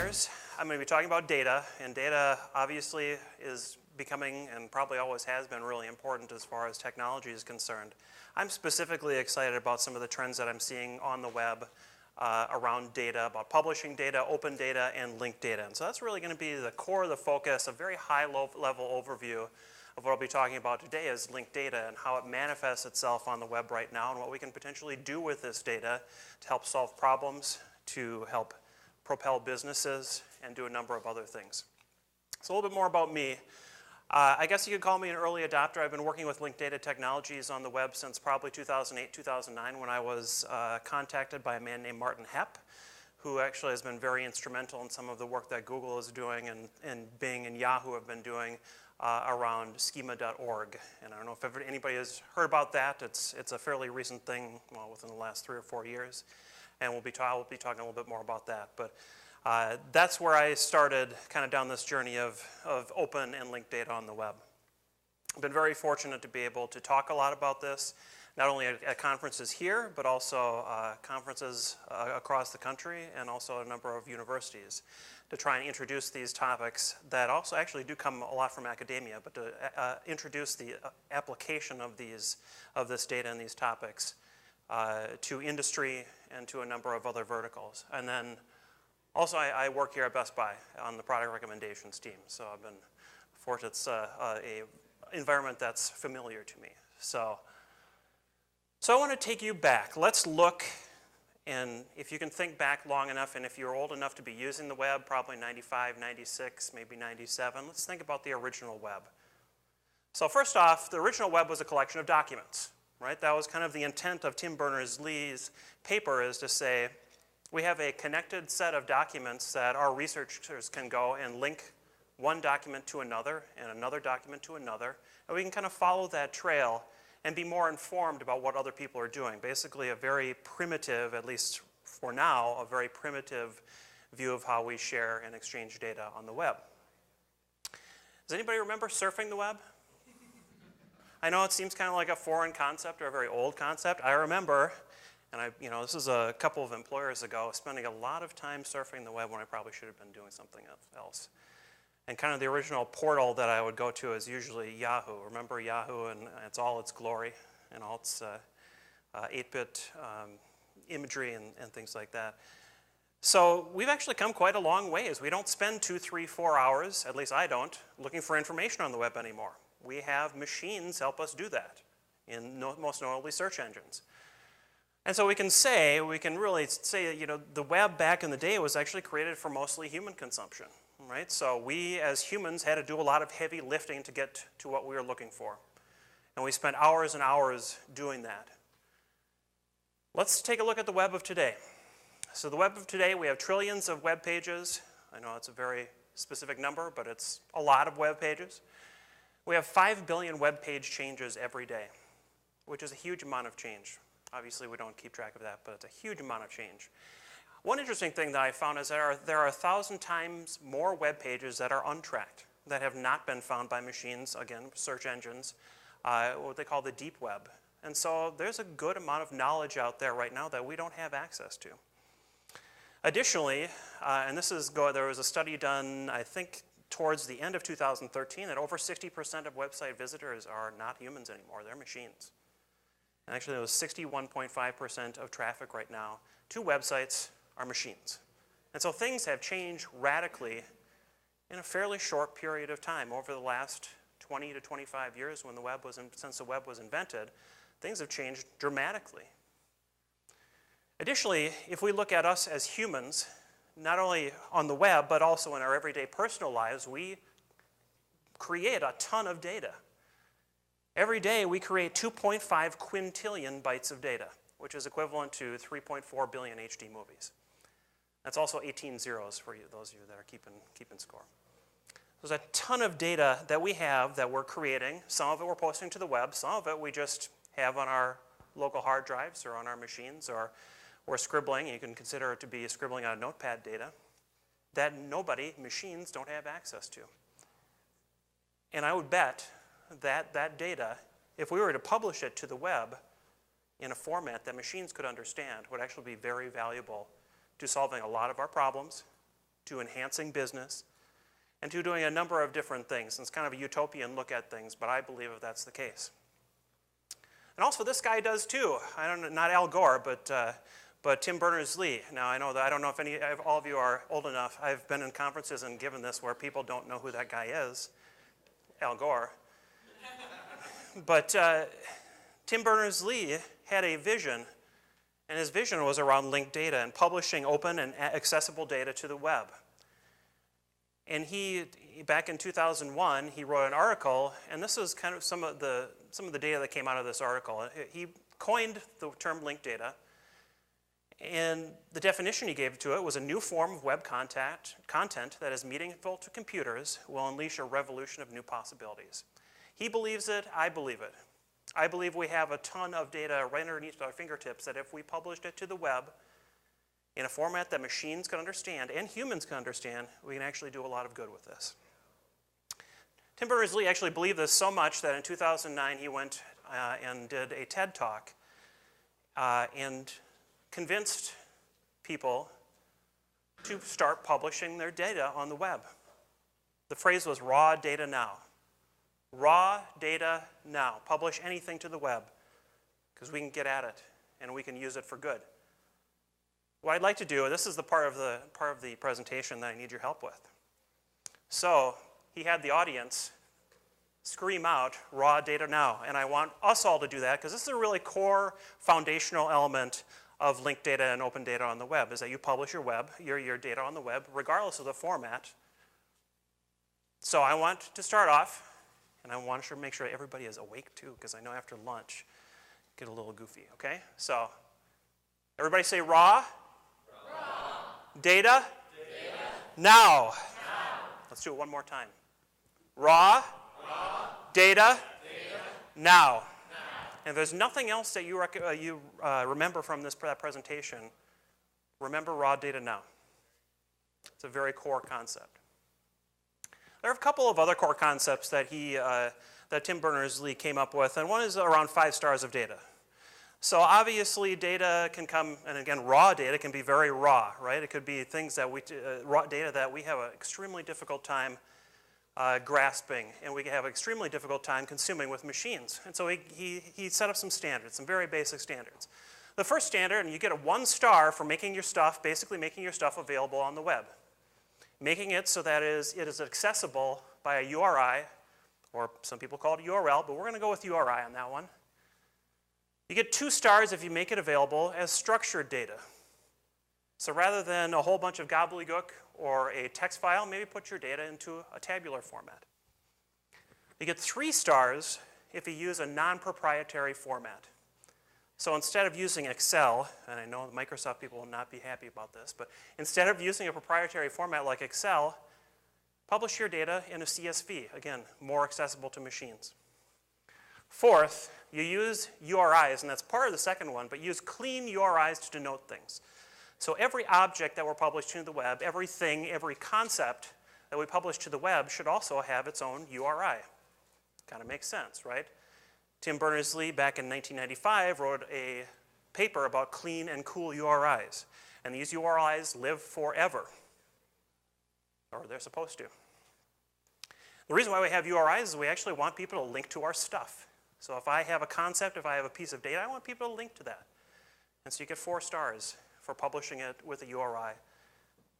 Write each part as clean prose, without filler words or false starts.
engineers. I'm going to be talking about data, and data obviously is becoming, and probably always has been, really important as far as technology is concerned. I'm specifically excited about some of the trends that I'm seeing on the web around data, about publishing data, open data, and linked data. And so that's really going to be the core of the focus, a very high-level overview of what I'll be talking about today is linked data and how it manifests itself on the web right now and what we can potentially do with this data to help solve problems, to help propel businesses, and do a number of other things. So a little bit more about me. I guess you could call me an early adopter. I've been working with linked data technologies on the web since probably 2008, 2009, when I was contacted by a man named Martin Hepp, who actually has been very instrumental in some of the work that Google is doing and Bing and Yahoo have been doing around Schema.org. And I don't know if anybody has heard about that. It's a fairly recent thing, well, within the last 3 or 4 years. And we'll be talking a little bit more about that. But that's where I started kind of down this journey of open and linked data on the web. I've been very fortunate to be able to talk a lot about this, not only at conferences here, but also conferences across the country and also a number of universities to try and introduce these topics that also actually do come a lot from academia, but to introduce the application of this data and these topics to industry and to a number of other verticals. And then also I work here at Best Buy on the product recommendations team, so I've been fortunate. It's an environment that's familiar to me. So I want to take you back. Let's look, and if you can think back long enough, and if you're old enough to be using the web, probably 95, 96, maybe 97, let's think about the original web. So first off, the original web was a collection of documents, right? That was kind of the intent of Tim Berners-Lee's paper, is to say, we have a connected set of documents that our researchers can go and link one document to another and another document to another, and we can kind of follow that trail and be more informed about what other people are doing. Basically a very primitive, at least for now, a very primitive view of how we share and exchange data on the web. Does anybody remember surfing the web? I know it seems kind of like a foreign concept or a very old concept. I remember, and this is a couple of employers ago, spending a lot of time surfing the web when I probably should have been doing something else. And kind of the original portal that I would go to is usually Yahoo. Remember Yahoo and it's all its glory and all its 8-bit imagery and things like that. So we've actually come quite a long ways. We don't spend 2, 3, 4 hours, at least I don't, looking for information on the web anymore. We have machines help us do that, most notably search engines. And so we can really say that the web back in the day was actually created for mostly human consumption, right? So we as humans had to do a lot of heavy lifting to get to what we were looking for. And we spent hours and hours doing that. Let's take a look at the web of today. So the web of today, we have trillions of web pages. I know it's a very specific number, but it's a lot of web pages. We have 5 billion web page changes every day, which is a huge amount of change. Obviously, we don't keep track of that, but it's a huge amount of change. One interesting thing that I found is there are 1,000 times more web pages that are untracked, that have not been found by machines, again, search engines, what they call the deep web. And so there's a good amount of knowledge out there right now that we don't have access to. Additionally, and there was a study done, I think, towards the end of 2013, that over 60% of website visitors are not humans anymore, they're machines. And actually, there was 61.5% of traffic right now to websites are machines. And so things have changed radically in a fairly short period of time. Over the last 20 to 25 years since the web was invented, things have changed dramatically. Additionally, if we look at us as humans, not only on the web, but also in our everyday personal lives, we create a ton of data. Every day, we create 2.5 quintillion bytes of data, which is equivalent to 3.4 billion HD movies. That's also 18 zeros for you, those of you that are keeping score. There's a ton of data that we have that we're creating. Some of it we're posting to the web. Some of it we just have on our local hard drives or on our machines, or we're scribbling. You can consider it to be scribbling on notepad data that machines don't have access to. And I would bet that data, if we were to publish it to the web in a format that machines could understand, would actually be very valuable to solving a lot of our problems, to enhancing business, and to doing a number of different things. And it's kind of a utopian look at things, but I believe that that's the case. And also, this guy does too. I don't know, not Al Gore, but Tim Berners-Lee. Now, I don't know if all of you are old enough. I've been in conferences and given this where people don't know who that guy is, Al Gore. But Tim Berners-Lee had a vision, and his vision was around linked data and publishing open and accessible data to the web. And back in 2001, he wrote an article, and this is kind of some of the data that came out of this article. He coined the term linked data, and the definition he gave to it was a new form of web content that is meaningful to computers will unleash a revolution of new possibilities. He believes it, I believe it. I believe we have a ton of data right underneath our fingertips that if we published it to the web, in a format that machines can understand and humans can understand, we can actually do a lot of good with this. Tim Berners-Lee actually believed this so much that in 2009 he went and did a TED Talk and convinced people to start publishing their data on the web. The phrase was raw data now. Raw data now. Publish anything to the web because we can get at it and we can use it for good. What I'd like to do, this is the part of the presentation that I need your help with. So he had the audience scream out, raw data now. And I want us all to do that because this is a really core foundational element of linked data and open data on the web, is that you publish your data on the web, regardless of the format. So I want to start off, and I want to make sure everybody is awake too, because I know after lunch, get a little goofy, okay? So everybody say raw. Data? Now. Let's do it one more time. Raw. Data? Now. And if there's nothing else that you remember from that presentation, remember raw data now. It's a very core concept. There are a couple of other core concepts that Tim Berners-Lee came up with, and one is around 5 stars of data. So obviously data can come, and again, raw data can be very raw, right? It could be things that raw data that we have an extremely difficult time grasping, and we have an extremely difficult time consuming with machines. And so he set up some standards, some very basic standards. The first standard, and you get a 1 star for basically making your stuff available on the web. Making it so that it is accessible by a URI, or some people call it URL, but we're going to go with URI on that one. You get 2 stars if you make it available as structured data. So rather than a whole bunch of gobbledygook or a text file, maybe put your data into a tabular format. You get 3 stars if you use a non-proprietary format. So instead of using Excel, and I know the Microsoft people will not be happy about this, but instead of using a proprietary format like Excel, publish your data in a CSV, again, more accessible to machines. Fourth, you use URIs, and that's part of the second one, but use clean URIs to denote things. So every object that we're publishing to the web, everything, every concept that we publish to the web should also have its own URI. Kind of makes sense, right? Tim Berners-Lee, back in 1995, wrote a paper about clean and cool URIs. And these URIs live forever, or they're supposed to. The reason why we have URIs is we actually want people to link to our stuff. So if I have a concept, if I have a piece of data, I want people to link to that. And so you get 4 stars for publishing it with a URI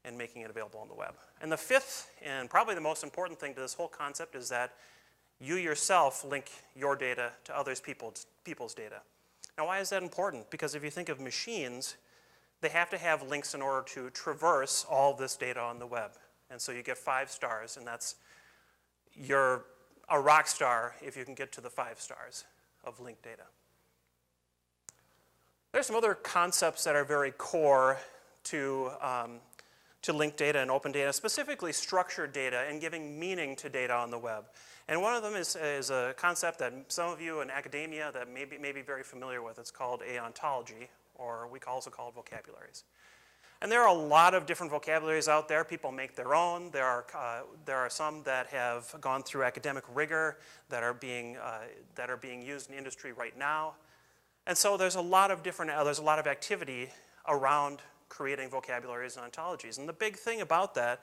and making it available on the web. And the fifth, and probably the most important thing to this whole concept, is that you yourself link your data to other people's data. Now, why is that important? Because if you think of machines, they have to have links in order to traverse all this data on the web. And so you get 5 stars, and you're a rock star if you can get to the 5 stars of linked data. There's some other concepts that are very core to linked data and open data, specifically structured data and giving meaning to data on the web. And one of them is a concept that some of you in academia that may be very familiar with. It's called a ontology, or we also call it vocabularies. And there are a lot of different vocabularies out there. People make their own. There are some that have gone through academic rigor that are being used in industry right now. And so there's a lot of activity around creating vocabularies and ontologies. And the big thing about that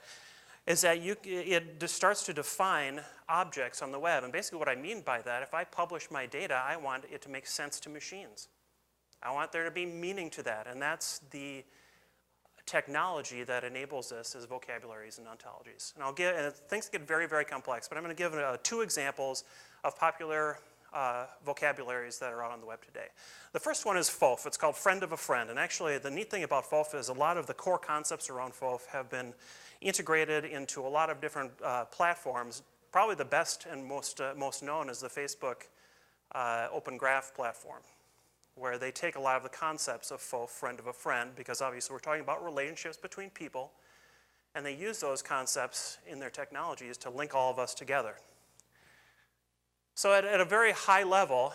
is that it just starts to define objects on the web. And basically what I mean by that, if I publish my data, I want it to make sense to machines. I want there to be meaning to that. And that's the technology that enables this, is vocabularies and ontologies. And things get very, very complex, but I'm going to give 2 examples of popular vocabularies that are out on the web today. The first one is FOF. It's called friend of a friend. And actually, the neat thing about FOF is a lot of the core concepts around FOF have been integrated into a lot of different platforms. Probably the best and most known is the Facebook Open Graph platform, where they take a lot of the concepts of FOF, friend of a friend, because obviously we're talking about relationships between people, and they use those concepts in their technologies to link all of us together. So at a very high level,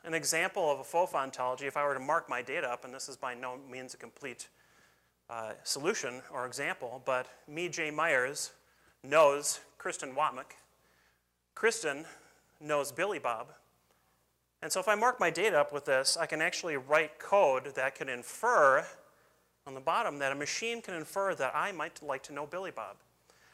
an example of a FOF ontology, if I were to mark my data up, and this is by no means a complete solution or example, but me, Jay Myers, knows Kristen Watmick. Kristen knows Billy Bob. And so if I mark my data up with this, I can actually write code that can infer on the bottom that a machine can infer that I might like to know Billy Bob.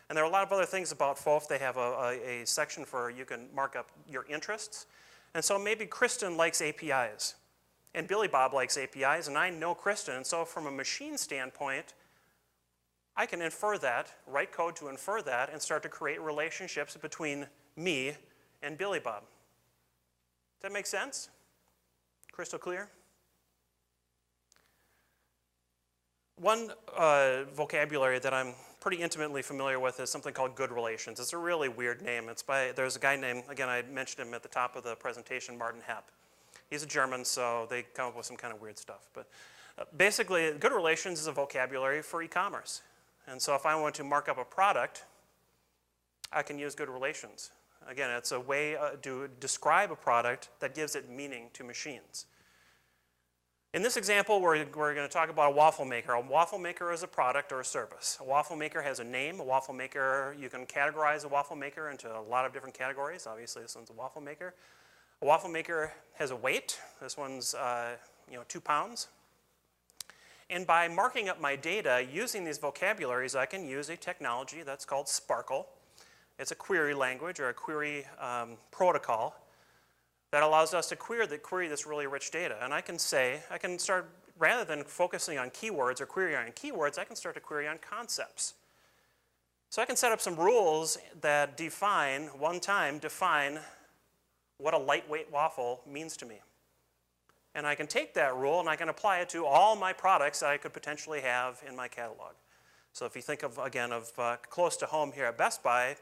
And there are a lot of other things about FOF. They have a section for you can mark up your interests. And so maybe Kristen likes APIs, and Billy Bob likes APIs, and I know Kristen. And so from a machine standpoint, I can infer that, write code to infer that, and start to create relationships between me and Billy Bob. Does that make sense? Crystal clear? One vocabulary that I'm pretty intimately familiar with is something called good relations. It's a really weird name. There's a guy named, again, I mentioned him at the top of the presentation, Martin Hepp. He's a German, so they come up with some kind of weird stuff. But basically, good relations is a vocabulary for e-commerce. And so if I want to mark up a product, I can use good relations. Again, it's a way to describe a product that gives it meaning to machines. In this example, we're going to talk about a waffle maker. A waffle maker is a product or a service. A waffle maker has a name. A waffle maker, you can categorize a waffle maker into a lot of different categories. Obviously, this one's a waffle maker. A waffle maker has a weight. This one's 2 pounds. And by marking up my data using these vocabularies, I can use a technology that's called Sparkle. It's a query language or a query protocol that allows us to query this really rich data. And I can start, rather than focusing on keywords or querying on keywords, I can start to query on concepts. So I can set up some rules that define what a lightweight waffle means to me. And I can take that rule and I can apply it to all my products that I could potentially have in my catalog. So if you think of close to home here at Best Buy,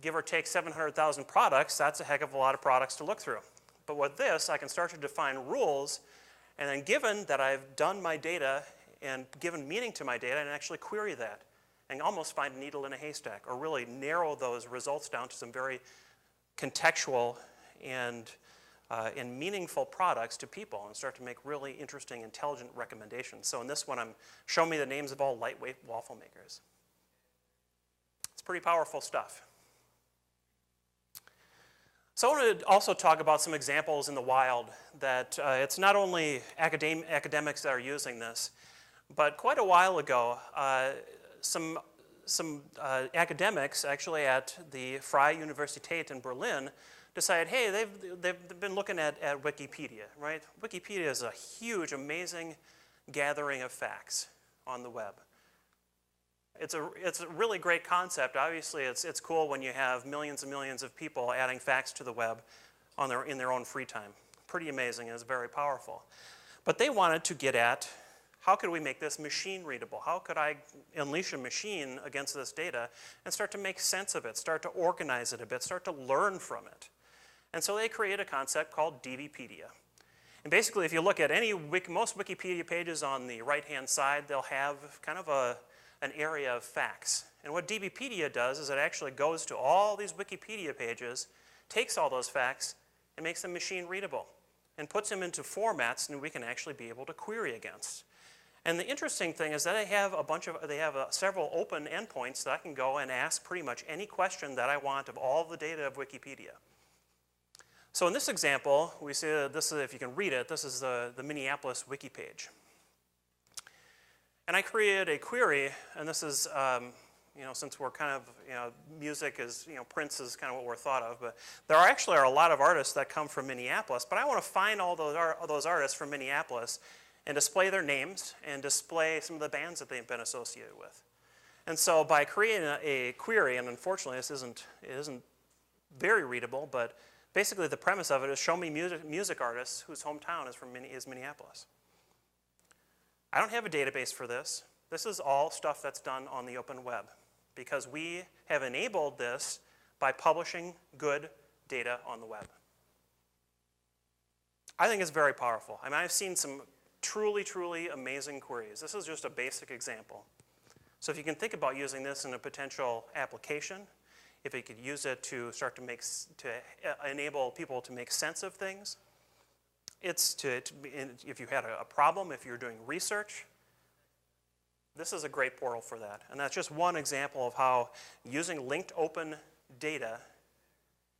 give or take 700,000 products, that's a heck of a lot of products to look through. But with this, I can start to define rules, and then given that I've done my data and given meaning to my data, and actually query that and almost find a needle in a haystack, or really narrow those results down to some very contextual and meaningful products to people, and start to make really interesting, intelligent recommendations. So in this one, show me the names of all lightweight waffle makers. It's pretty powerful stuff. So I want to also talk about some examples in the wild that it's not only academics that are using this, but quite a while ago, some academics actually at the Freie Universität in Berlin decided, hey, they've been looking at Wikipedia, right? Wikipedia is a huge, amazing gathering of facts on the web. It's a really great concept. Obviously, it's cool when you have millions and millions of people adding facts to the web in their own free time. Pretty amazing, and it's very powerful. But they wanted to get at, how could we make this machine readable? How could I unleash a machine against this data and start to make sense of it, start to organize it a bit, start to learn from it? And so they created a concept called Dbpedia. And basically, if you look at most Wikipedia pages on the right-hand side, they'll have kind of an area of facts. And what Dbpedia does is it actually goes to all these Wikipedia pages, takes all those facts, and makes them machine readable, and puts them into formats that we can actually be able to query against. And the interesting thing is that they have several open endpoints that I can go and ask pretty much any question that I want of all the data of Wikipedia. So in this example, we see this is, if you can read it, this is the Minneapolis wiki page. And I created a query, and this is, since we're kind of, music is, Prince is kind of what we're thought of, but there actually are a lot of artists that come from Minneapolis, but I want to find all those artists from Minneapolis and display their names and display some of the bands that they've been associated with. And so by creating a query, and unfortunately it isn't very readable, but basically the premise of it is show me music artists whose hometown is Minneapolis. I don't have a database for this. This is all stuff that's done on the open web because we have enabled this by publishing good data on the web. I think it's very powerful. I mean, I've seen some truly, truly amazing queries. This is just a basic example. So if you can think about using this in a potential application, if you could use it to start to enable people to make sense of things, if you had a problem, if you're doing research, this is a great portal for that. And that's just one example of how using linked open data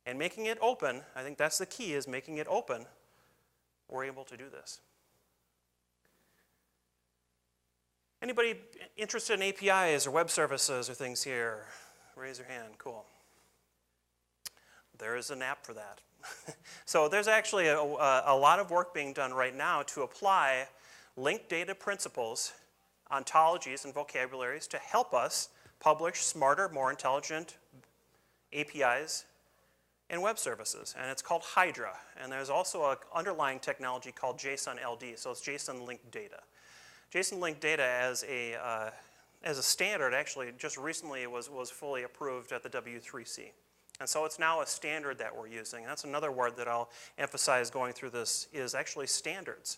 and making it open, I think that's the key, is making it open, we're able to do this. Anybody interested in APIs or web services or things here? Raise your hand. Cool. There is an app for that. So there's actually a lot of work being done right now to apply linked data principles, ontologies, and vocabularies to help us publish smarter, more intelligent APIs and web services. And it's called Hydra. And there's also an underlying technology called JSON LD, so it's JSON linked data. JSON linked data as a standard actually just recently was fully approved at the W3C. And so it's now a standard that we're using. That's another word that I'll emphasize going through this is actually standards.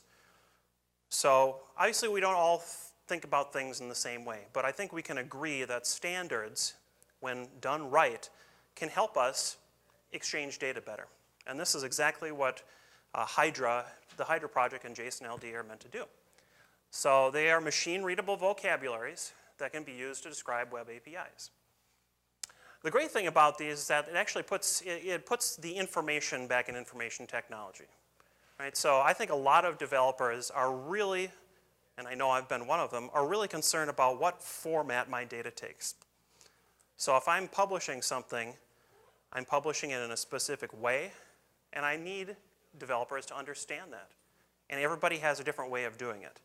So obviously we don't all think about things in the same way, but I think we can agree that standards, when done right, can help us exchange data better. And this is exactly what the Hydra project and JSON LD are meant to do. So they are machine-readable vocabularies that can be used to describe web APIs. The great thing about these is that it actually puts the information back in information technology. Right? So I think a lot of developers are really, and I know I've been one of them, are really concerned about what format my data takes. So if I'm publishing something, I'm publishing it in a specific way, and I need developers to understand that. And everybody has a different way of doing it.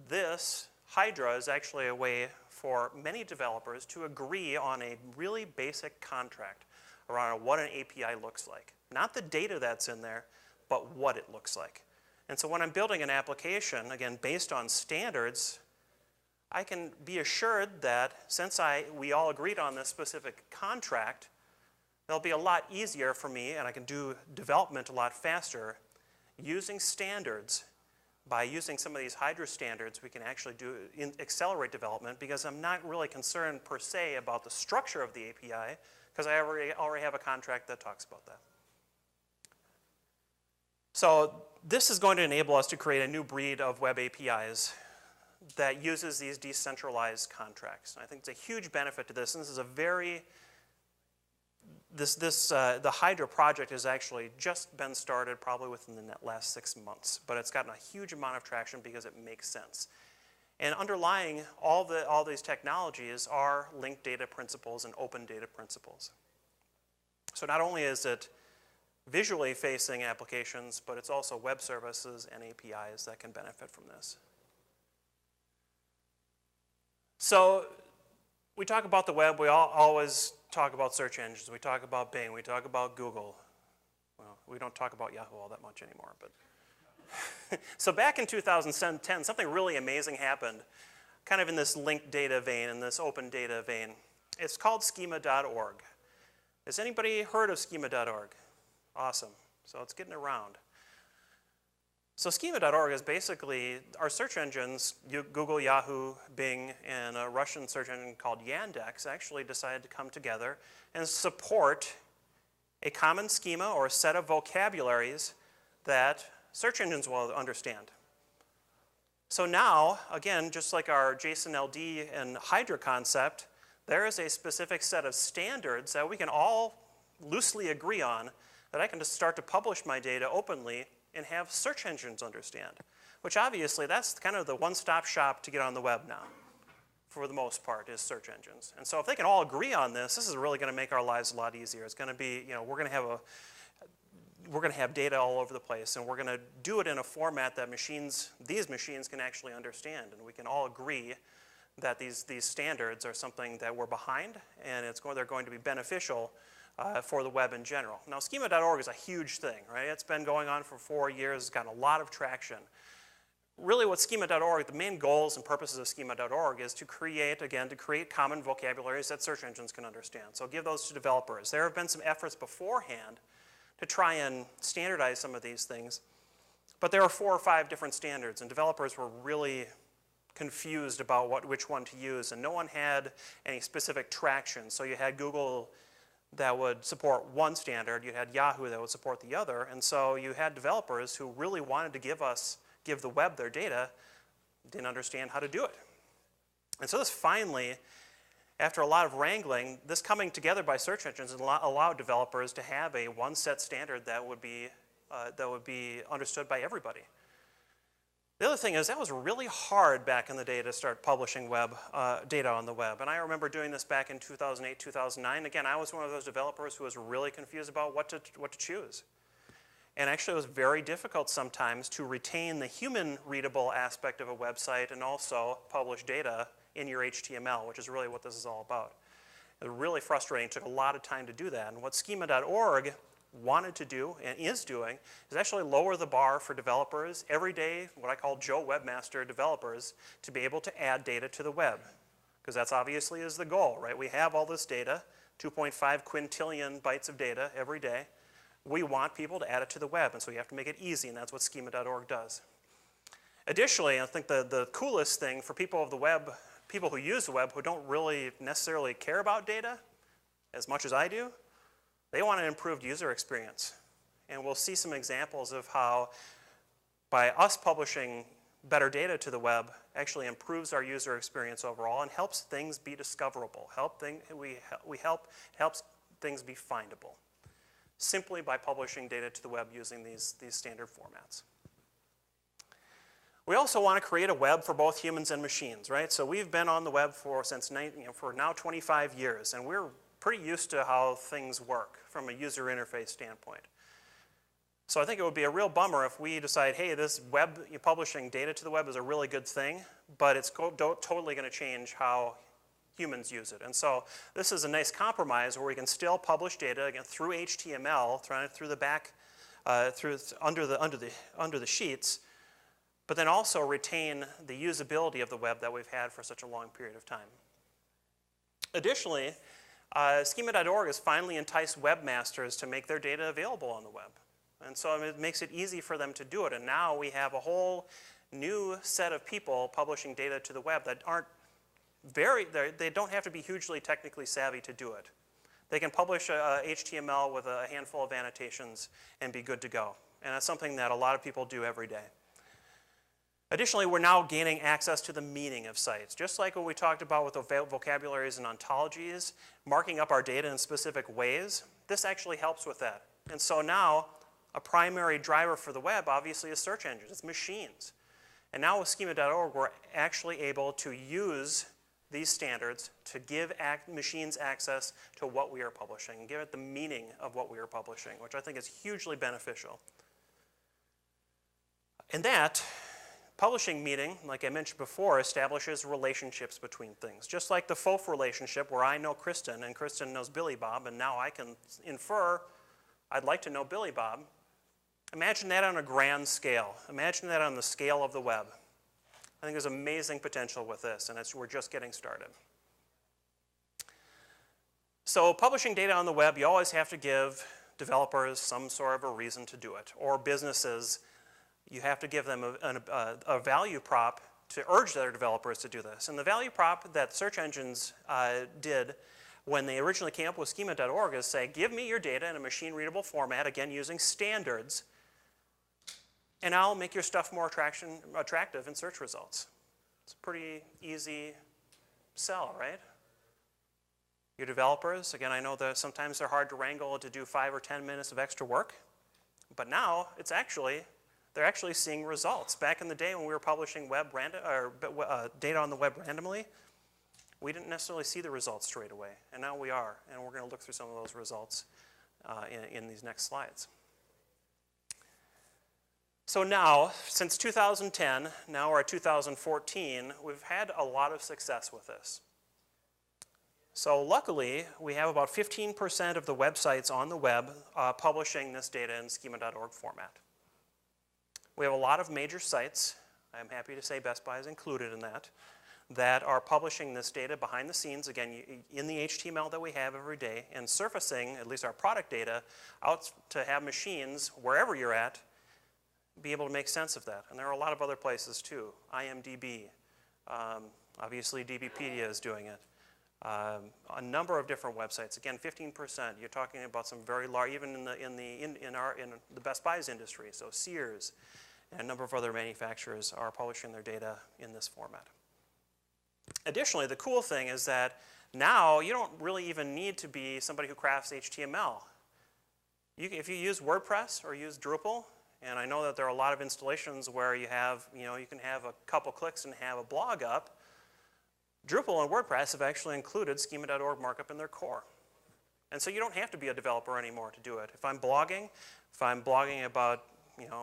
This, Hydra, is actually a way for many developers to agree on a really basic contract around what an API looks like. Not the data that's in there, but what it looks like. And so when I'm building an application, again, based on standards, I can be assured that since we all agreed on this specific contract, it'll be a lot easier for me, and I can do development a lot faster using standards. By using some of these Hydra standards, we can actually accelerate development because I'm not really concerned per se about the structure of the API because I already have a contract that talks about that. So this is going to enable us to create a new breed of web APIs that uses these decentralized contracts. And I think it's a huge benefit to this, and this is a very the Hydra project has actually just been started probably within the last 6 months, but it's gotten a huge amount of traction because it makes sense. And underlying all these technologies are linked data principles and open data principles. So not only is it visually facing applications, but it's also web services and APIs that can benefit from this. So we talk about the web, we always talk about search engines, we talk about Bing, we talk about Google. Well, we don't talk about Yahoo all that much anymore, but. So back in 2010, something really amazing happened, kind of in this linked data vein, in this open data vein. It's called Schema.org. Has anybody heard of Schema.org? Awesome, so it's getting around. So Schema.org is basically our search engines, Google, Yahoo, Bing, and a Russian search engine called Yandex actually decided to come together and support a common schema or a set of vocabularies that search engines will understand. So now, again, just like our JSON LD and Hydra concept, there is a specific set of standards that we can all loosely agree on that I can just start to publish my data openly and have search engines understand, which obviously that's kind of the one-stop shop to get on the web now. for the most part, is search engines. And so if they can all agree on this, this is really going to make our lives a lot easier. It's going to be, we're going to have data all over the place, and we're going to do it in a format that these machines can actually understand, and we can all agree that these standards are something that we're behind, and they're going to be beneficial for the web in general. Now, Schema.org is a huge thing, right? It's been going on for 4 years, it's gotten a lot of traction. Really what Schema.org, the main goals and purposes of Schema.org is to create common vocabularies that search engines can understand. So give those to developers. There have been some efforts beforehand to try and standardize some of these things, but there are 4 or 5 different standards, and developers were really confused about which one to use, and no one had any specific traction. So you had Google that would support one standard, you had Yahoo that would support the other, and so you had developers who really wanted to give the web their data, didn't understand how to do it. And so this finally, after a lot of wrangling, this coming together by search engines allowed developers to have a one set standard that would be understood by everybody. The other thing is that was really hard back in the day to start publishing data on the web. And I remember doing this back in 2008, 2009. Again, I was one of those developers who was really confused about what to choose. And actually, it was very difficult sometimes to retain the human-readable aspect of a website and also publish data in your HTML, which is really what this is all about. It was really frustrating. It took a lot of time to do that. And what Schema.org wanted to do and is doing is actually lower the bar for developers every day, what I call Joe Webmaster developers, to be able to add data to the web. Because that's obviously is the goal, right? We have all this data, 2.5 quintillion bytes of data every day. We want people to add it to the web, and so you have to make it easy, and that's what Schema.org does. Additionally, I think the coolest thing for people of the web, people who use the web who don't really necessarily care about data as much as I do, they want an improved user experience. And we'll see some examples of how by us publishing better data to the web actually improves our user experience overall and helps things be discoverable. Helps things be findable, simply by publishing data to the web using these standard formats. We also want to create a web for both humans and machines, right? So we've been on the web for now 25 years, and we're pretty used to how things work from a user interface standpoint. So I think it would be a real bummer if we decide, hey, this publishing data to the web is a really good thing, but it's totally going to change how humans use it. And so this is a nice compromise where we can still publish data again through HTML, through the back, under the sheets, but then also retain the usability of the web that we've had for such a long period of time. Additionally, Schema.org has finally enticed webmasters to make their data available on the web. And so it makes it easy for them to do it. And now we have a whole new set of people publishing data to the web that aren't they don't have to be hugely technically savvy to do it. They can publish HTML with a handful of annotations and be good to go. And that's something that a lot of people do every day. Additionally, we're now gaining access to the meaning of sites. Just like what we talked about with the vocabularies and ontologies, marking up our data in specific ways, this actually helps with that. And so now, a primary driver for the web obviously is search engines, it's machines. And now with Schema.org, we're actually able to use these standards to give machines access to what we are publishing, and give it the meaning of what we are publishing, which I think is hugely beneficial. And that publishing meaning, like I mentioned before, establishes relationships between things. Just like the FOF relationship where I know Kristen and Kristen knows Billy Bob, and now I can infer I'd like to know Billy Bob. Imagine that on a grand scale. Imagine that on the scale of the web. I think there's amazing potential with this, and we're just getting started. So publishing data on the web, you always have to give developers some sort of a reason to do it, or businesses, you have to give them a value prop to urge their developers to do this. And the value prop that search engines did when they originally came up with Schema.org is say, give me your data in a machine-readable format, again using standards, and I'll make your stuff more attractive in search results. It's a pretty easy sell, right? Your developers, again, I know that sometimes they're hard to wrangle to do 5 or 10 minutes of extra work, but now they're actually seeing results. Back in the day when we were publishing data on the web randomly, we didn't necessarily see the results straight away, and now we are, and we're going to look through some of those results in these next slides. So now, since 2010, now we're at 2014, we've had a lot of success with this. So luckily, we have about 15% of the websites on the web publishing this data in schema.org format. We have a lot of major sites, I'm happy to say Best Buy is included in that are publishing this data behind the scenes, again, in the HTML that we have every day, and surfacing, at least our product data, out to have machines, wherever you're at, be able to make sense of that. And there are a lot of other places too. IMDb, obviously Dbpedia is doing it. A number of different websites. Again, 15%. You're talking about some very large, even in the Best Buy's industry. So Sears and a number of other manufacturers are publishing their data in this format. Additionally, the cool thing is that now you don't really even need to be somebody who crafts HTML. If you use WordPress or use Drupal, and I know that there are a lot of installations where you have, you can have a couple clicks and have a blog up. Drupal and WordPress have actually included schema.org markup in their core. And so you don't have to be a developer anymore to do it. If I'm blogging about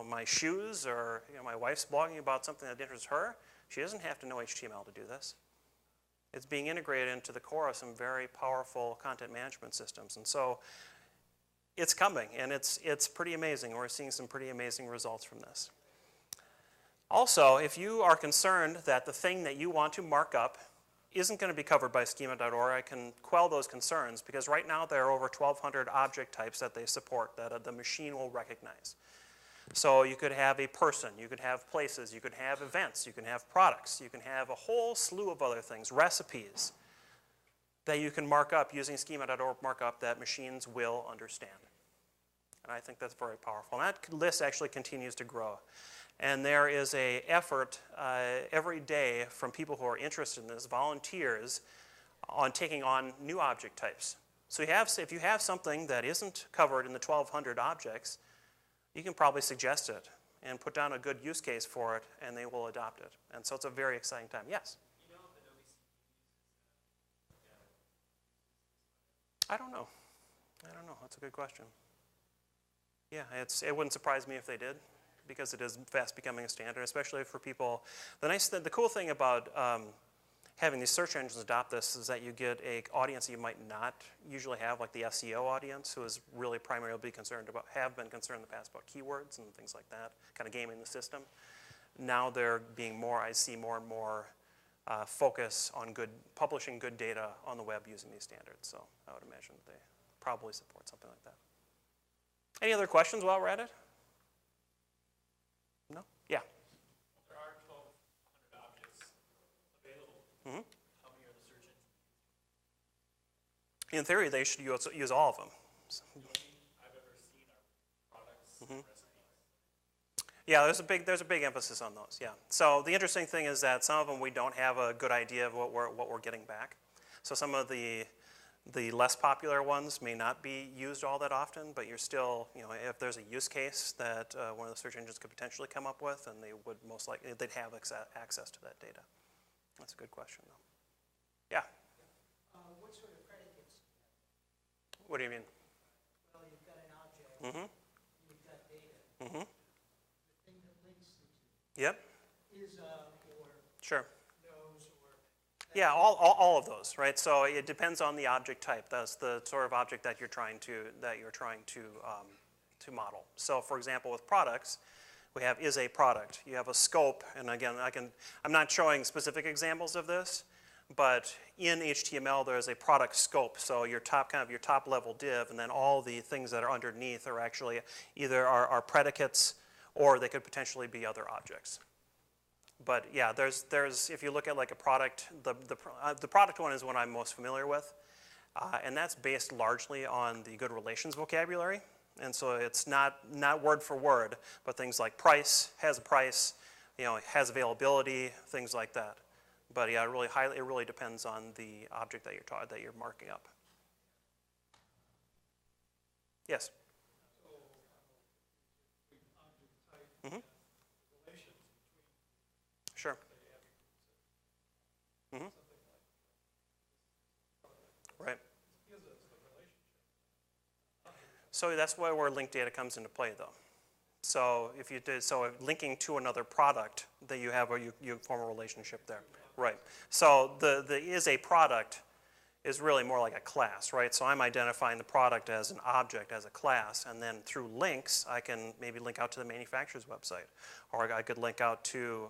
my shoes, or my wife's blogging about something that interests her, she doesn't have to know HTML to do this. It's being integrated into the core of some very powerful content management systems. And so it's coming, and it's pretty amazing. We're seeing some pretty amazing results from this. Also, if you are concerned that the thing that you want to mark up isn't going to be covered by schema.org, I can quell those concerns, because right now there are over 1,200 object types that they support that the machine will recognize. So you could have a person, you could have places, you could have events, you can have products, you can have a whole slew of other things, recipes, that you can mark up using schema.org markup that machines will understand. And I think that's very powerful. And that list actually continues to grow. And there is an effort every day from people who are interested in this, volunteers, on taking on new object types. So if you have something that isn't covered in the 1,200 objects, you can probably suggest it and put down a good use case for it, and they will adopt it. And so it's a very exciting time. Yes? I don't know. That's a good question. Yeah, it wouldn't surprise me if they did, because it is fast becoming a standard, especially for people. The cool thing about having these search engines adopt this is that you get an audience that you might not usually have, like the SEO audience, who is really primarily been concerned in the past about keywords and things like that, kind of gaming the system. Now they're being I see more and more focus on publishing good data on the web using these standards. So I would imagine that they probably support something like that. Any other questions while we're at it? No? Yeah. There are 1,200 objects available. Mm-hmm. How many are the search engines? In theory, they should use all of them. The only I've ever seen are products and recipes. Yeah, there's a big emphasis on those. Yeah. So the interesting thing is that some of them we don't have a good idea of what we're getting back. So some of the less popular ones may not be used all that often, but you're still, if there's a use case that one of the search engines could potentially come up with, and they would most likely, they'd have access to that data. That's a good question, though. Yeah? What sort of predicates? What do you mean? Well, you've got an object. Mm-hmm. You've got data. Mm-hmm. The thing that links the two. Yep. Is or Sure. knows or. Yeah, all of those, right? So it depends on the object type. That's the sort of object that you're trying to model. So, for example, with products, we have is a product. You have a scope, and again, I'm not showing specific examples of this, but in HTML there is a product scope. So your top level div, and then all the things that are underneath are actually either are predicates, or they could potentially be other objects. But yeah, there's if you look at like a product, the product one is one I'm most familiar with, and that's based largely on the good relations vocabulary. And so it's not word for word, but things like price, has a price, has availability, things like that. But yeah, it really depends on the object that you're marking up. Yes. So, object type Mm-hmm. relations between Sure. the attributes, Mm-hmm. something like So that's where linked data comes into play, though. So if linking to another product, that you have, or you form a relationship there, right? So the is a product is really more like a class, right? So I'm identifying the product as an object, as a class, and then through links, I can maybe link out to the manufacturer's website, or I could link out to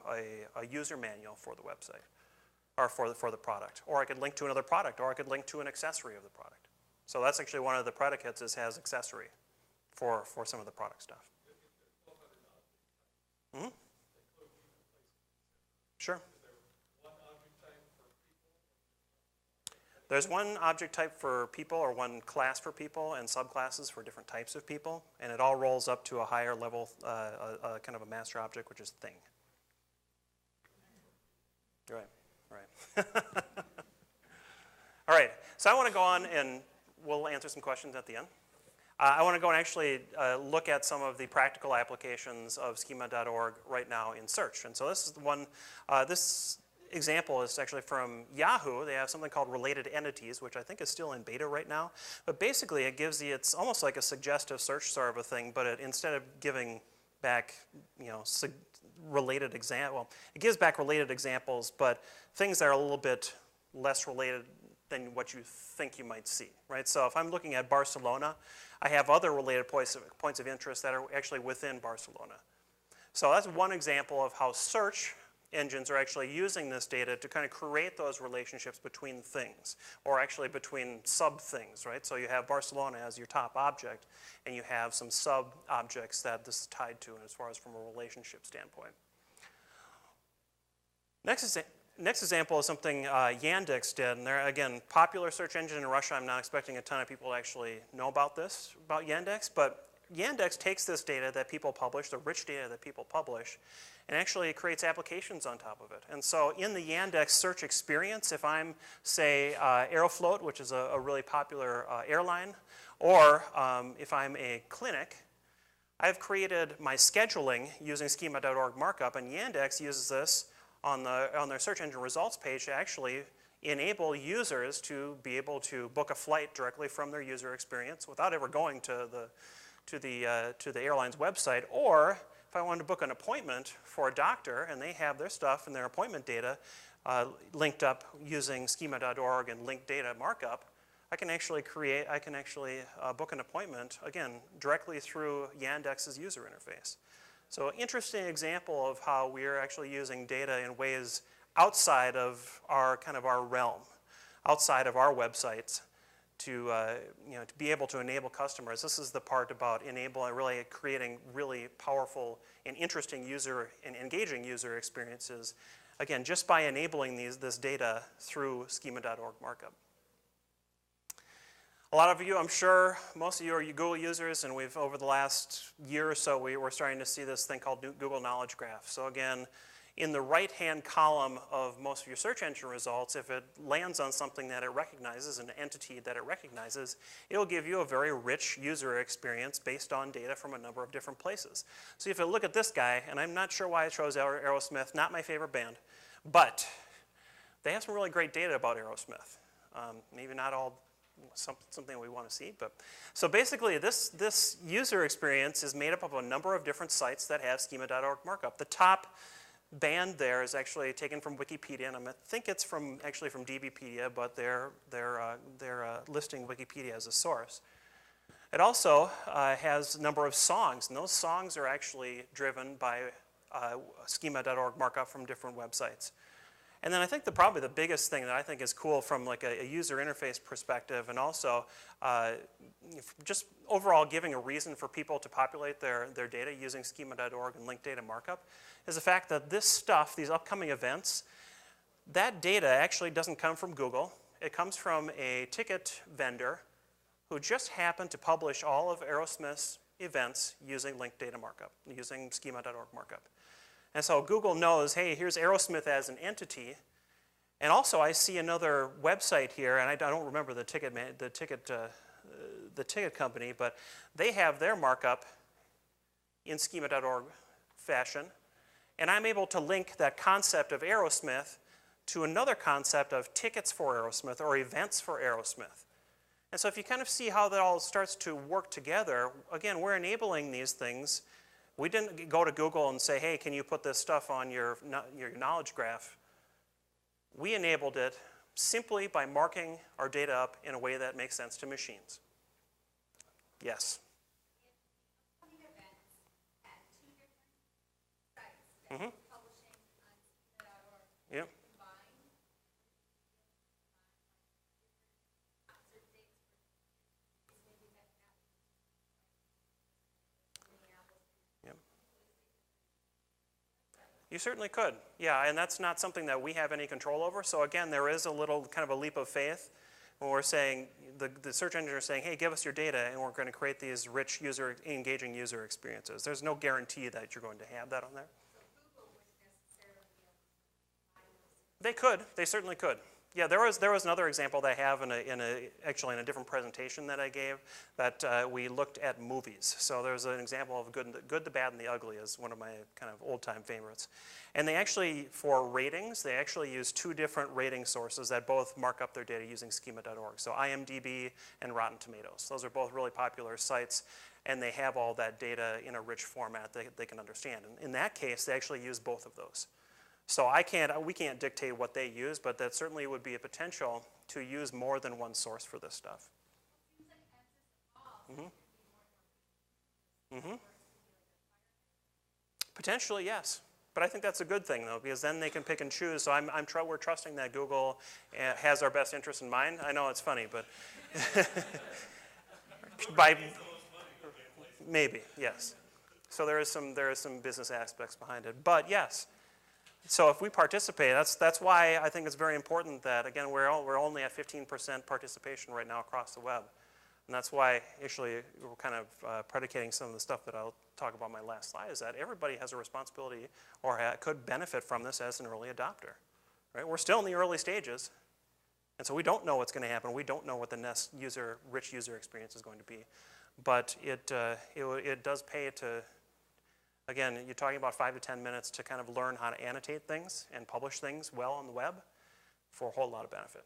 a user manual for the website, or for the product, or I could link to another product, or I could link to an accessory of the product. So that's actually one of the predicates has accessory for some of the product stuff. Mm-hmm. Sure. There's one object type for people, or one class for people, and subclasses for different types of people, and it all rolls up to a higher level, kind of a master object, which is thing. Right. All right, so I want to go on, and we'll answer some questions at the end. I want to go and actually look at some of the practical applications of schema.org right now in search. And so this is the one, this example is actually from Yahoo. They have something called related entities, which I think is still in beta right now. But basically it gives you, it's almost like a suggestive search sort of a thing, but instead of giving back, related it gives back related examples, but things that are a little bit less related than what you think you might see, right? So if I'm looking at Barcelona, I have other related points of interest that are actually within Barcelona. So that's one example of how search engines are actually using this data to kind of create those relationships between things, or actually between sub-things, right? So you have Barcelona as your top object, and you have some sub-objects that this is tied to as far as from a relationship standpoint. Next example is something Yandex did, and they're, again, popular search engine in Russia. I'm not expecting a ton of people to actually know about Yandex, but Yandex takes this data that people publish, the rich data that people publish, and actually creates applications on top of it. And so in the Yandex search experience, if I'm, say, Aeroflot, which is a really popular airline, or if I'm a clinic, I've created my scheduling using schema.org markup, and Yandex uses this on their search engine results page to actually enable users to be able to book a flight directly from their user experience without ever going to the airline's website. Or if I wanted to book an appointment for a doctor and they have their stuff and their appointment data linked up using schema.org and linked data markup, I can actually book an appointment, again, directly through Yandex's user interface. So interesting example of how we are actually using data in ways outside of our realm, outside of our websites, to be able to enable customers. This is the part about enabling, really creating really powerful and interesting user and engaging user experiences. Again, just by enabling this data through schema.org markup. A lot of you, I'm sure, most of you are Google users, and we've, over the last year or so, we're starting to see this thing called Google Knowledge Graph. So again, in the right-hand column of most of your search engine results, if it lands on something that it recognizes, an entity that it recognizes, it'll give you a very rich user experience based on data from a number of different places. So if you look at this guy, and I'm not sure why I chose Aerosmith, not my favorite band, but they have some really great data about Aerosmith. Maybe not all something we want to see, but so basically this user experience is made up of a number of different sites that have schema.org markup. The top band there is actually taken from Wikipedia, and I think it's actually from Dbpedia, but they're listing Wikipedia as a source. It also has a number of songs, and those songs are actually driven by schema.org markup from different websites. And then I think probably the biggest thing that I think is cool from like a user interface perspective, and also just overall giving a reason for people to populate their data using schema.org and linked data markup, is the fact that this stuff, these upcoming events, that data actually doesn't come from Google. It comes from a ticket vendor who just happened to publish all of Aerosmith's events using linked data markup, using schema.org markup. And so Google knows, hey, here's Aerosmith as an entity. And also I see another website here, and I don't remember the ticket company, but they have their markup in schema.org fashion. And I'm able to link that concept of Aerosmith to another concept of tickets for Aerosmith or events for Aerosmith. And so if you kind of see how that all starts to work together, again, we're enabling these things. We didn't go to Google and say, hey, can you put this stuff on your knowledge graph? We enabled it simply by marking our data up in a way that makes sense to machines. Yes? Mm-hmm. Yep. You certainly could, yeah, and that's not something that we have any control over. So again, there is a little kind of a leap of faith when we're saying, the search engine is saying, hey, give us your data, and we're going to create these rich, engaging user experiences. There's no guarantee that you're going to have that on there. They could, they certainly could. Yeah, there was another example that I have actually in a different presentation that I gave that we looked at movies. So there's an example of Good, the Bad, and the Ugly is one of my kind of old-time favorites. And they actually, for ratings, they actually use two different rating sources that both mark up their data using schema.org. So IMDb and Rotten Tomatoes. Those are both really popular sites, and they have all that data in a rich format that they can understand. And in that case, they actually use both of those. So we can't dictate what they use, but that certainly would be a potential to use more than one source for this stuff. Mm-hmm. Potentially, yes. But I think that's a good thing, though, because then they can pick and choose. So we're trusting that Google has our best interest in mind. I know it's funny, but maybe, yes. So there is some business aspects behind it. But yes. So if we participate, that's why I think it's very important that, again, we're only at 15% participation right now across the web. And that's why, actually, we're kind of predicating some of the stuff that I'll talk about in my last slide, is that everybody has a responsibility or could benefit from this as an early adopter. Right? We're still in the early stages, and so we don't know what's going to happen. We don't know what the next rich user experience is going to be. But it does pay to... Again, you're talking about 5 to 10 minutes to kind of learn how to annotate things and publish things well on the web for a whole lot of benefit.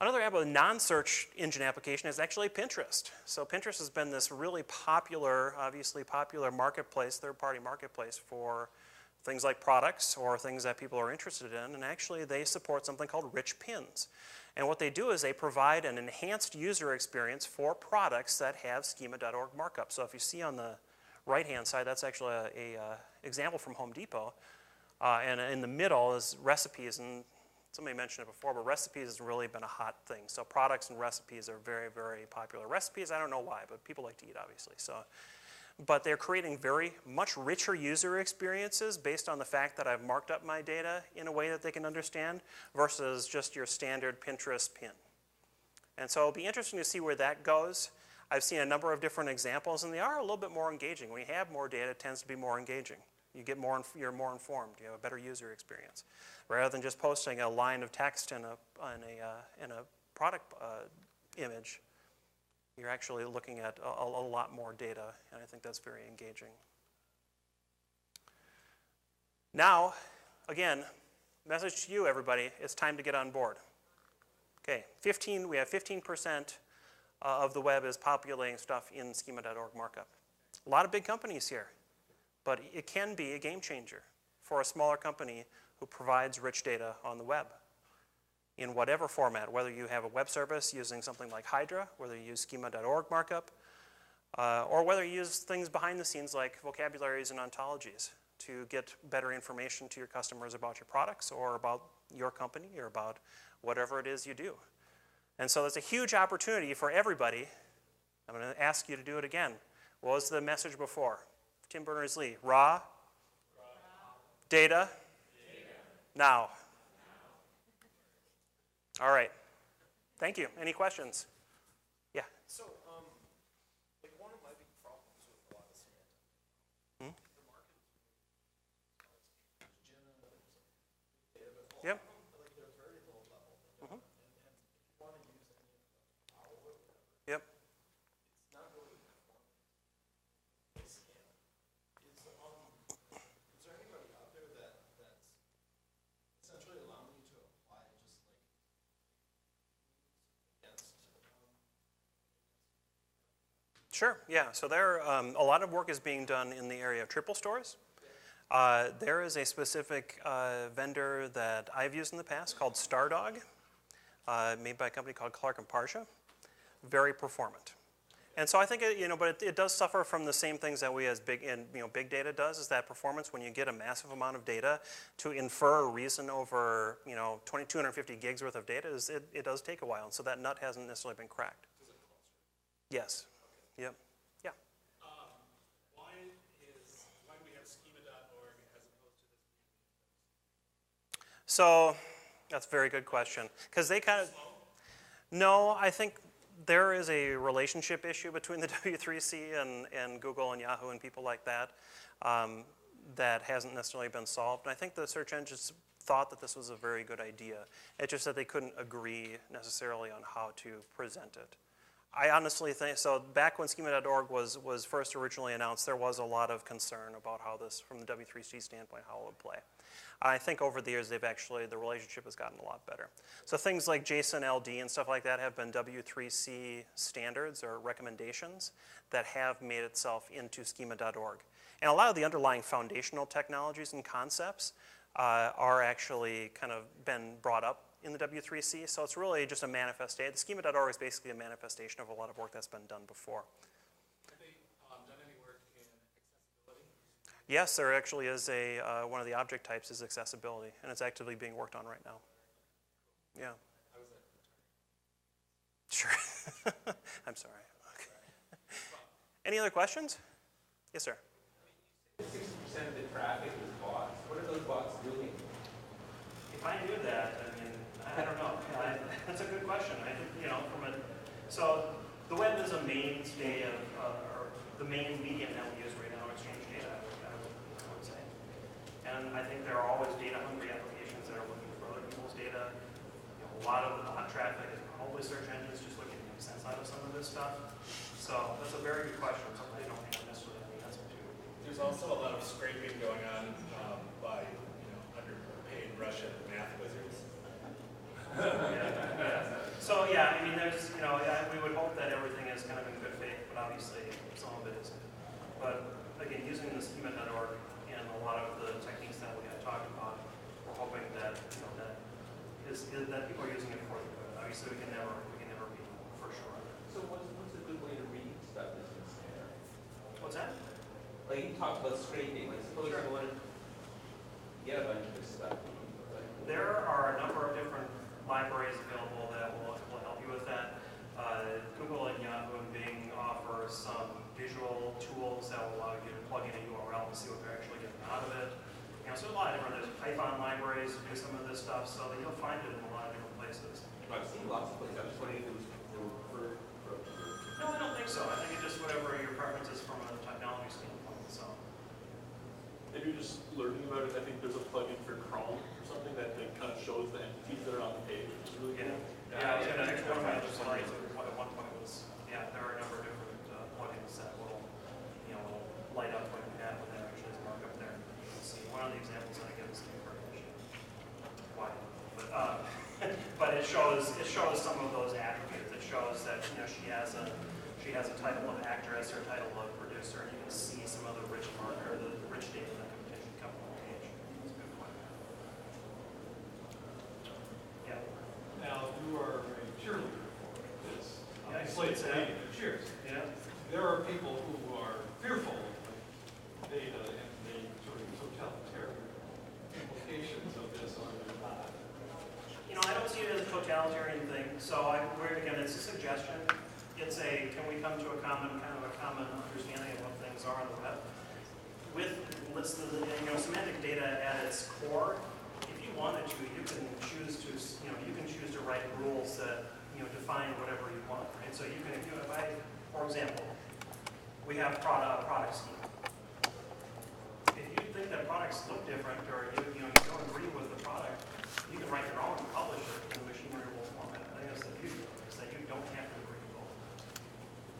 Another example of a non-search engine application is actually Pinterest. So Pinterest has been this really popular, obviously popular marketplace, third-party marketplace for things like products or things that people are interested in. And actually, they support something called rich pins. And what they do is they provide an enhanced user experience for products that have schema.org markup. So if you see on the right-hand side, that's actually an example from Home Depot. And in the middle is recipes. And somebody mentioned it before, but recipes has really been a hot thing. So products and recipes are very, very popular. Recipes, I don't know why, but people like to eat, obviously. But they're creating very much richer user experiences based on the fact that I've marked up my data in a way that they can understand versus just your standard Pinterest pin. And so it'll be interesting to see where that goes. I've seen a number of different examples, and they are a little bit more engaging. When you have more data, it tends to be more engaging. You're more informed. You have a better user experience. Rather than just posting a line of text in a product image, you're actually looking at a lot more data, and I think that's very engaging. Now, again, message to you, everybody, it's time to get on board. Okay, we have 15% of the web is populating stuff in schema.org markup. A lot of big companies here, but it can be a game changer for a smaller company who provides rich data on the web in whatever format, whether you have a web service using something like Hydra, whether you use schema.org markup, or whether you use things behind the scenes like vocabularies and ontologies to get better information to your customers about your products or about your company or about whatever it is you do. And so there's a huge opportunity for everybody. I'm going to ask you to do it again. What was the message before? Tim Berners-Lee, raw, data, now. All right. Thank you. Any questions? Yeah. So, like one of my big problems with a lot of semantic, the market is data, but Yep. like they're very low level. And if you want to use any of the power or whatever, Yep. it's not really performant. Is there anybody out there that's essentially allowing you to apply just like Sure, yeah. So there, a lot of work is being done in the area of triple stores. There is a specific vendor that I've used in the past called Stardog, made by a company called Clark and Parsha. Very performant. And so I think but it does suffer from the same things that we as big data does, is that performance when you get a massive amount of data to infer a reason over 250 gigs worth of data it does take a while, and so that nut hasn't necessarily been cracked. Yes. Yep. Yeah. Why do we have schema.org as opposed to this? So that's a very good question, because they kind of. No, I think there is a relationship issue between the W3C and Google and Yahoo and people like that that hasn't necessarily been solved. And I think the search engines thought that this was a very good idea. It's just that they couldn't agree necessarily on how to present it. I honestly think, so back when schema.org was first originally announced, there was a lot of concern about how this, from the W3C standpoint, how it would play. I think over the years, the relationship has gotten a lot better. So things like JSON LD and stuff like that have been W3C standards or recommendations that have made itself into schema.org. And a lot of the underlying foundational technologies and concepts are actually kind of been brought up in the W3C, so it's really just a manifestation. The schema.org is basically a manifestation of a lot of work that's been done before. Have they done any work in accessibility? Yes, there actually is one of the object types is accessibility, and it's actively being worked on right now. Yeah. How is that? Sure. I'm sorry. Okay. Any other questions? Yes, sir. 60% of the traffic is bots. What are those bots doing? If I knew that, I don't know. That's a good question. I think, so the web is a mainstay of, or the main medium that we use right now to exchange data, I would say. And I think there are always data-hungry applications that are looking for other people's data. A lot of the bot traffic is probably search engines just looking to make sense out of some of this stuff. So that's a very good question, something I don't think I necessarily have the answer to. There's also a lot of scraping going on by underpaid Russian math wizards. Yeah. So yeah, there's, we would hope that everything is kind of in good faith, but obviously some of it isn't. But again, using the schema.org and a lot of the techniques that we have talked about, we're hoping that that people are using it for the good. Obviously, we can never be for sure. So what's a good way to read stuff that's in there? What's that? Like you talked about scraping. Like suppose you want to get a bunch of this stuff. There are a number of different libraries available that will help you with that. Google and Yahoo and Bing offer some visual tools that will allow you to plug in a URL and see what they're actually getting out of it. So there's a lot of different, there's Python libraries to do some of this stuff, so that you'll find it in a lot of different places. I've seen lots of places. I'm just wondering if it was for No, I don't think so. I think it's just whatever your preference is from a technology standpoint. So. If you're just learning about it, I think there's a plugin for Chrome or something that kind of shows the entities that are on the page, which is really cool. Yeah, I was going to next one of my other slides at one point was, there are a number of different plugins that will, light up when there actually is a markup there. You can see one of the examples that I give is the information. Why? But it shows some of those attributes. It shows that she has a title of actress or title of producer, and you can see some of the rich marker, the rich data that can potentially come on the page. That's a good point. Yeah. Now, you are a cheerleader for this. Yeah, Slate it's Canadian cheers. Yeah. There are people who are fearful of data and the sort of totalitarian implications of this on their lives. I don't see it as a totalitarian thing. So again, it's a suggestion. It's can we come to a common understanding of what things are on the web? With semantic data at its core, if you wanted to, you can choose to write rules that define whatever you want, right? So for example, we have product scheme. If you think that products look different, or you don't agree with the product, you can write your own and publish it in a machine readable format. I think that's the beauty of it, is that you don't have to agree with both.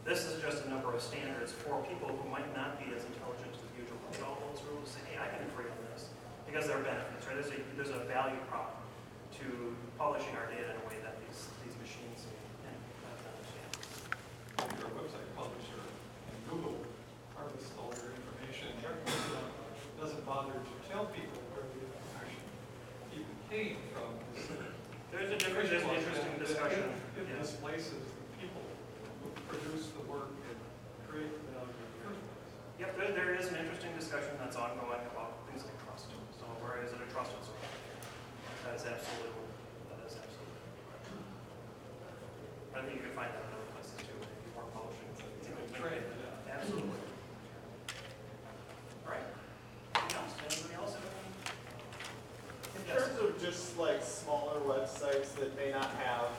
This is just a number of standards for people who might not be as intelligent as you to look at all those rules and say, hey, I can agree on this, because there are benefits, right? There's a value prop to publishing our data in a way that these machines can understand. You're a website publisher. tell people where the information even came from. There's an interesting discussion. It Yeah. displaces the people who produce the work and create the value in the first place. Yep, there is an interesting discussion that's ongoing about things like trust. So where is it a trusted source? That is absolutely correct. I think you can find that in other places too, if you weren't publishing. Trade, yeah. Absolutely. All right. Anything else? Anybody else? In terms of just like smaller websites that may not have,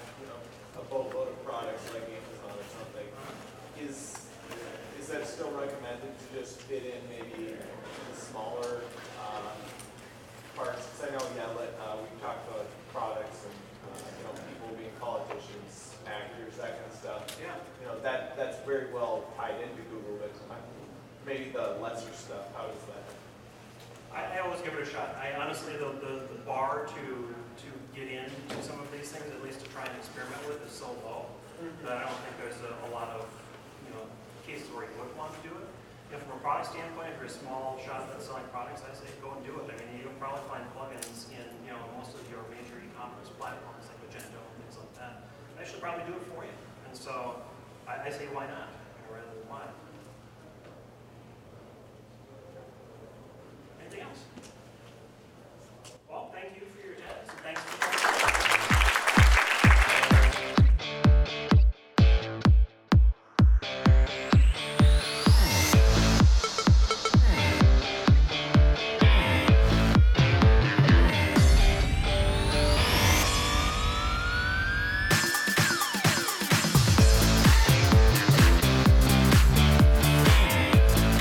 a boatload of products like Amazon or something, is that still recommended to just fit in maybe the smaller parts? Because I know, we talked about products and people being politicians, actors, that kind of stuff. Yeah. That's very well tied into Google, but maybe the lesser stuff, how does that? I always give it a shot. I honestly, the bar to get into some of these things, at least to try and experiment with, is so low that I don't think there's a lot of cases where you would want to do it. From a product standpoint, if you're a small shop that's selling products, I say go and do it. I mean, you can probably find plugins in most of your major e-commerce platforms like Magento and things like that. They should probably do it for you. And so I say why not rather than why.